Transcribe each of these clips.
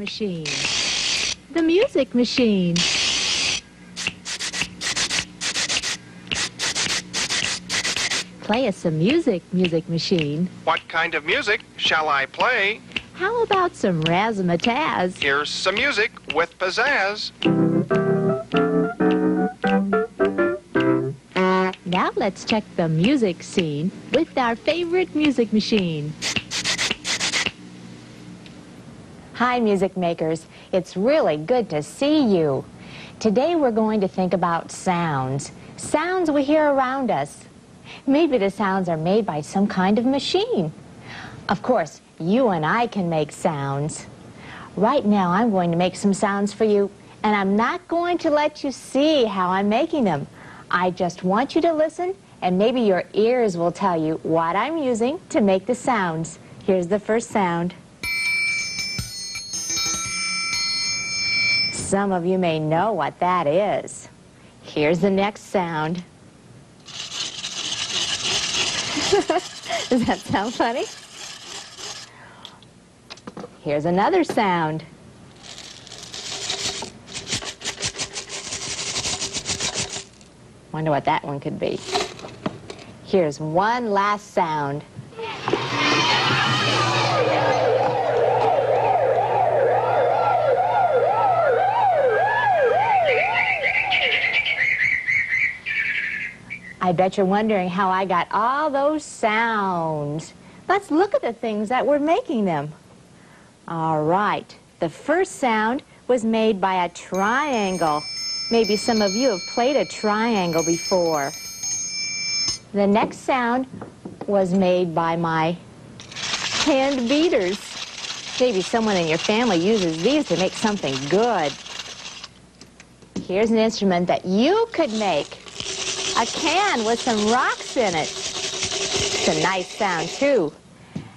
machine. The music machine. Play us some music, music machine. What kind of music shall I play? How about some Razzmatazz? Here's some music with Pizazz. Now let's check the music scene with our favorite music machine. Hi, music makers. It's really good to see you. Today we're going to think about sounds. Sounds we hear around us. Maybe the sounds are made by some kind of machine. Of course, you and I can make sounds. Right now I'm going to make some sounds for you, and I'm not going to let you see how I'm making them. I just want you to listen, and maybe your ears will tell you what I'm using to make the sounds. Here's the first sound. Some of you may know what that is. Here's the next sound. Does that sound funny? Here's another sound. Wonder what that one could be. Here's one last sound. I bet you're wondering how I got all those sounds. Let's look at the things that were making them. All right, the first sound was made by a triangle. Maybe some of you have played a triangle before. The next sound was made by my hand beaters. Maybe someone in your family uses these to make something good. Here's an instrument that you could make. A can with some rocks in it. It's a nice sound, too.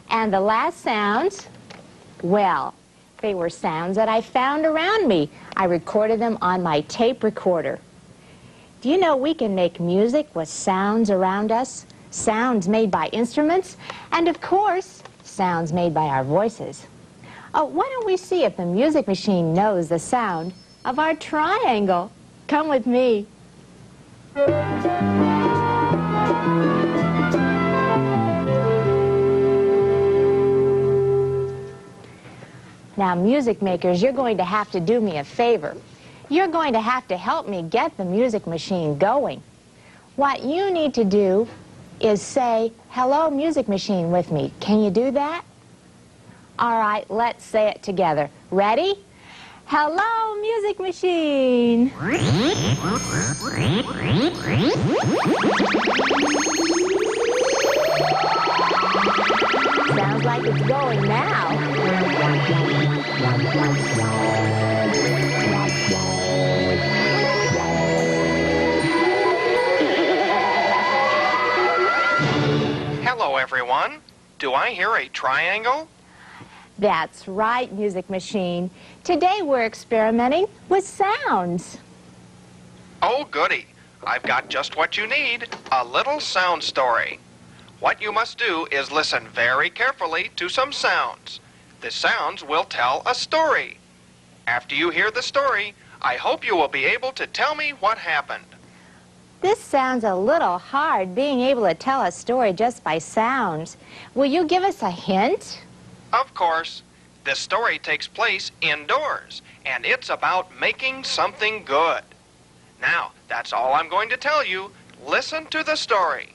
And the last sounds, well, they were sounds that I found around me. I recorded them on my tape recorder. Do you know we can make music with sounds around us? Sounds made by instruments, and of course, sounds made by our voices. Oh, why don't we see if the music machine knows the sound of our triangle? Come with me. Now, music makers, you're going to have to do me a favor. You're going to have to help me get the music machine going. What you need to do is say, "Hello, music machine," with me. Can you do that? All right, let's say it together. Ready? Hello, music machine. Sounds like it's going now. Hello, everyone. Do I hear a triangle? That's right, music machine. Today we're experimenting with sounds. Oh, goody. I've got just what you need, a little sound story. What you must do is listen very carefully to some sounds. The sounds will tell a story. After you hear the story, I hope you will be able to tell me what happened. This sounds a little hard, being able to tell a story just by sounds. Will you give us a hint? Of course. This story takes place indoors, and it's about making something good. Now, that's all I'm going to tell you. Listen to the story.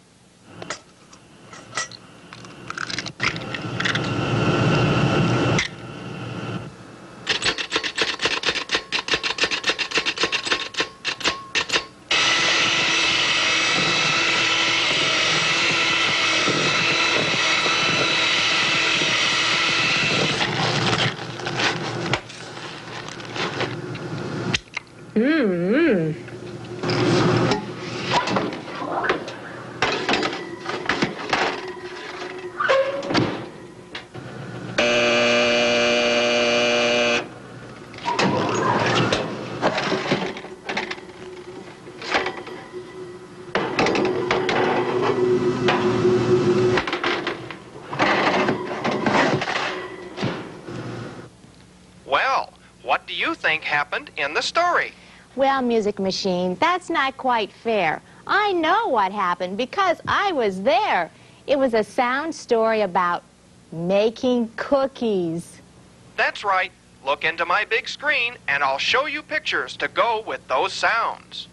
think happened in the story? Well, Music Machine, that's not quite fair. I know what happened because I was there. It was a sound story about making cookies. That's right. Look into my big screen and I'll show you pictures to go with those sounds.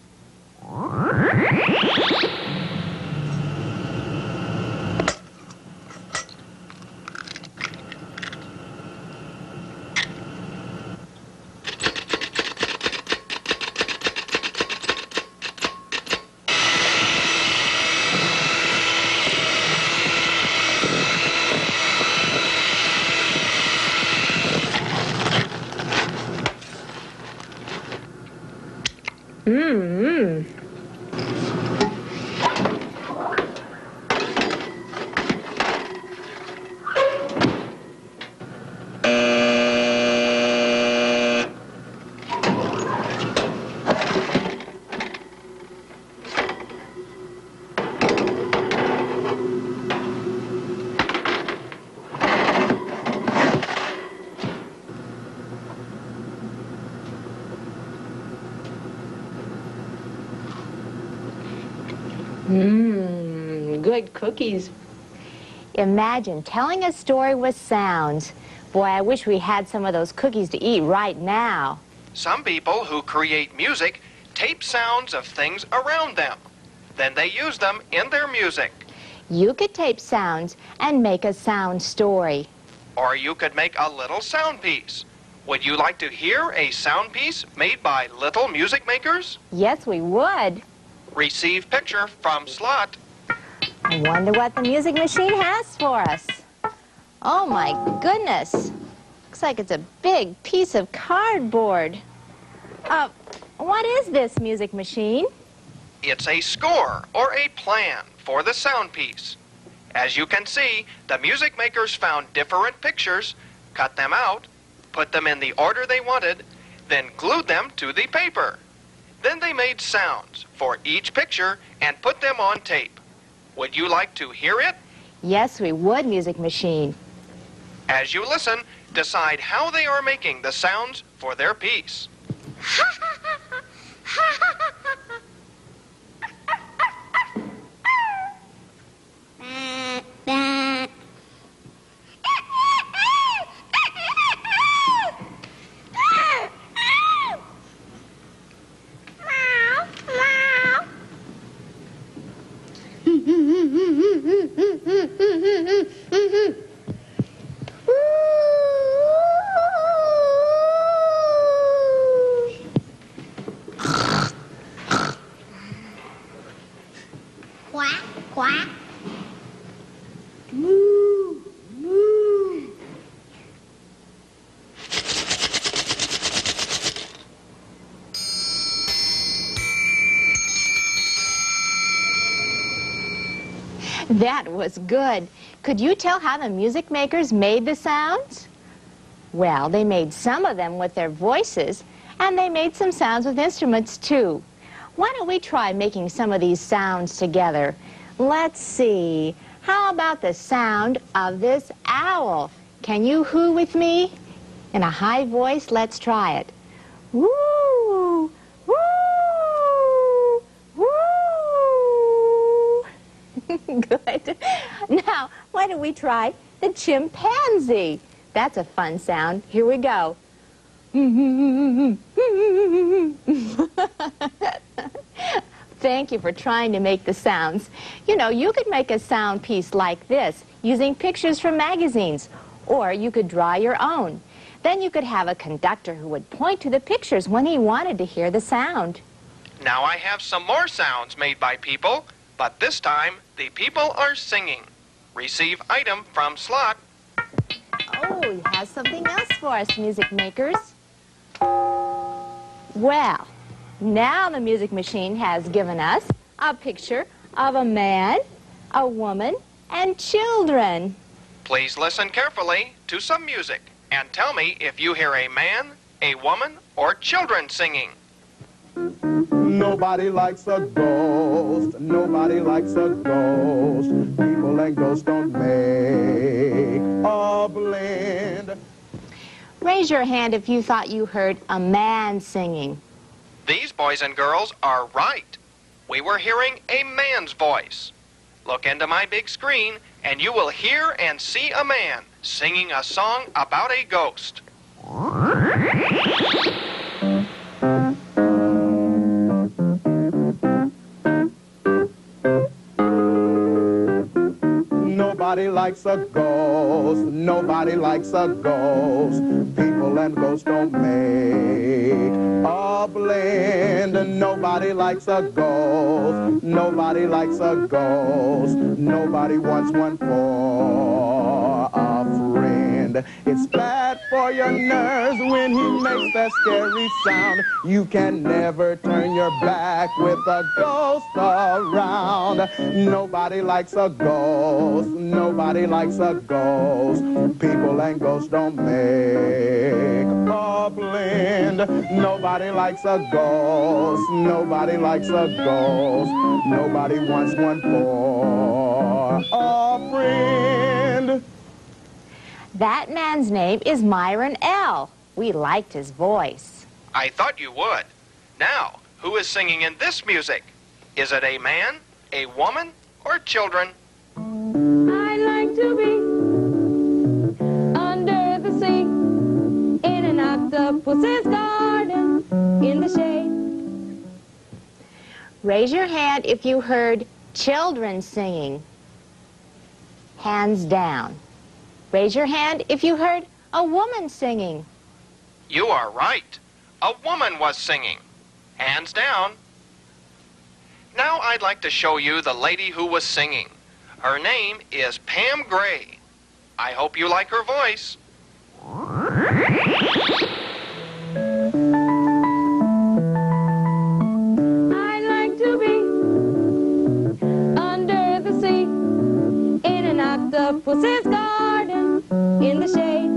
Mmm. Mmm, good cookies. Imagine telling a story with sounds. Boy, I wish we had some of those cookies to eat right now. Some people who create music tape sounds of things around them. Then they use them in their music. You could tape sounds and make a sound story. Or you could make a little sound piece. Would you like to hear a sound piece made by little music makers? Yes, we would. Receive picture from slot. I wonder what the Music Machine has for us. Oh, my goodness. Looks like it's a big piece of cardboard. What is this, Music Machine? It's a score or a plan for the sound piece. As you can see, the music makers found different pictures, cut them out, put them in the order they wanted, then glued them to the paper. Then they made sounds for each picture and put them on tape. Would you like to hear it? Yes, we would, Music Machine. As you listen, decide how they are making the sounds for their piece. Quack, quack. Moo, moo. That was good. Could you tell how the music makers made the sounds? Well, they made some of them with their voices, and they made some sounds with instruments, too. Why don't we try making some of these sounds together? Let's see. How about the sound of this owl? Can you hoo with me? In a high voice, let's try it. Woo! Woo! Woo! Good. Now, why don't we try the chimpanzee? That's a fun sound. Here we go. Thank you for trying to make the sounds. You know, you could make a sound piece like this using pictures from magazines, or you could draw your own. Then you could have a conductor who would point to the pictures when he wanted to hear the sound. Now I have some more sounds made by people, but this time the people are singing. Receive item from slot. Oh, he has something else for us, music makers. Well, now the Music Machine has given us a picture of a man, a woman, and children. Please listen carefully to some music and tell me if you hear a man, a woman, or children singing. Nobody likes a ghost. Nobody likes a ghost. People and ghosts don't make a blend. Raise your hand if you thought you heard a man singing. These boys and girls are right. We were hearing a man's voice. Look into my big screen, and you will hear and see a man singing a song about a ghost. Nobody likes a ghost. Nobody likes a ghost. People and ghosts don't make a blend. Nobody likes a ghost. Nobody likes a ghost. Nobody wants one for a friend. It's bad for your nerves when he makes that scary sound. You can never turn your back with a ghost around. Nobody likes a ghost. Nobody likes a ghost. People and ghosts don't make a blend. Nobody likes a ghost. Nobody likes a ghost. Nobody wants one for a friend. That man's name is Myron L. We liked his voice. I thought you would. Now, who is singing in this music? Is it a man, a woman, or children? I'd like to be under the sea, in an octopus's garden, in the shade. Raise your hand if you heard children singing. Hands down. Raise your hand if you heard a woman singing. You are right. A woman was singing. Hands down. Now I'd like to show you the lady who was singing. Her name is Pam Gray. I hope you like her voice. I'd like to be under the sea, in an octopus's garden, in the shade.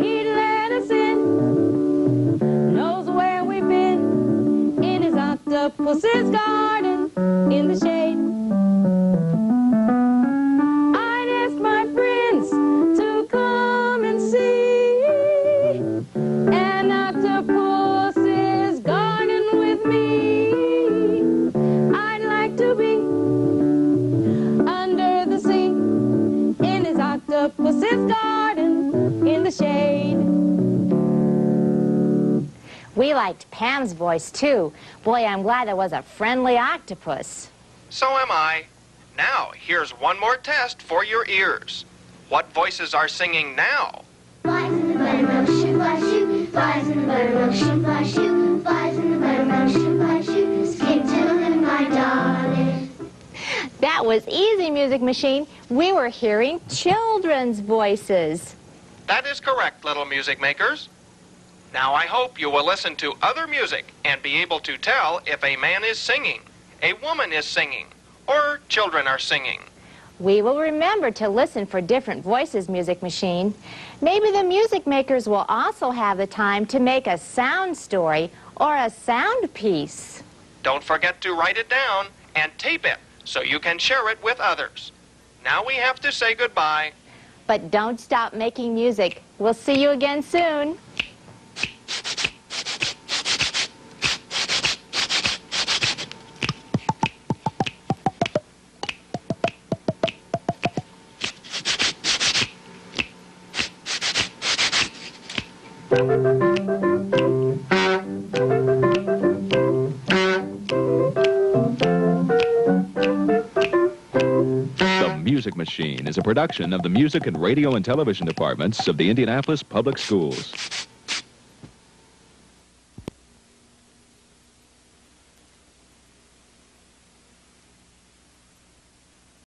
He'd let us in, knows where we've been, in his octopus's garden, in the shade. I'd ask my friends to come and see an octopus's garden with me. I'd like to be under the sea, in his octopus's garden, in the shade. We liked Pam's voice, too. Boy, I'm glad there was a friendly octopus. So am I. Now, here's one more test for your ears. What voices are singing now? Flies in the buttermilk shoe, fly shoe. Flies in the buttermilk shoe, fly shoe. Flies in the buttermilk shoe, fly shoe. Skip to him, my darling. That was easy, Music Machine. We were hearing children's voices. That is correct, little music makers. Now I hope you will listen to other music and be able to tell if a man is singing, a woman is singing, or children are singing. We will remember to listen for different voices, Music Machine. Maybe the music makers will also have the time to make a sound story or a sound piece. Don't forget to write it down and tape it so you can share it with others. Now we have to say goodbye. But don't stop making music. We'll see you again soon. The Music Machine is a production of the Music and Radio and Television Departments of the Indianapolis Public Schools.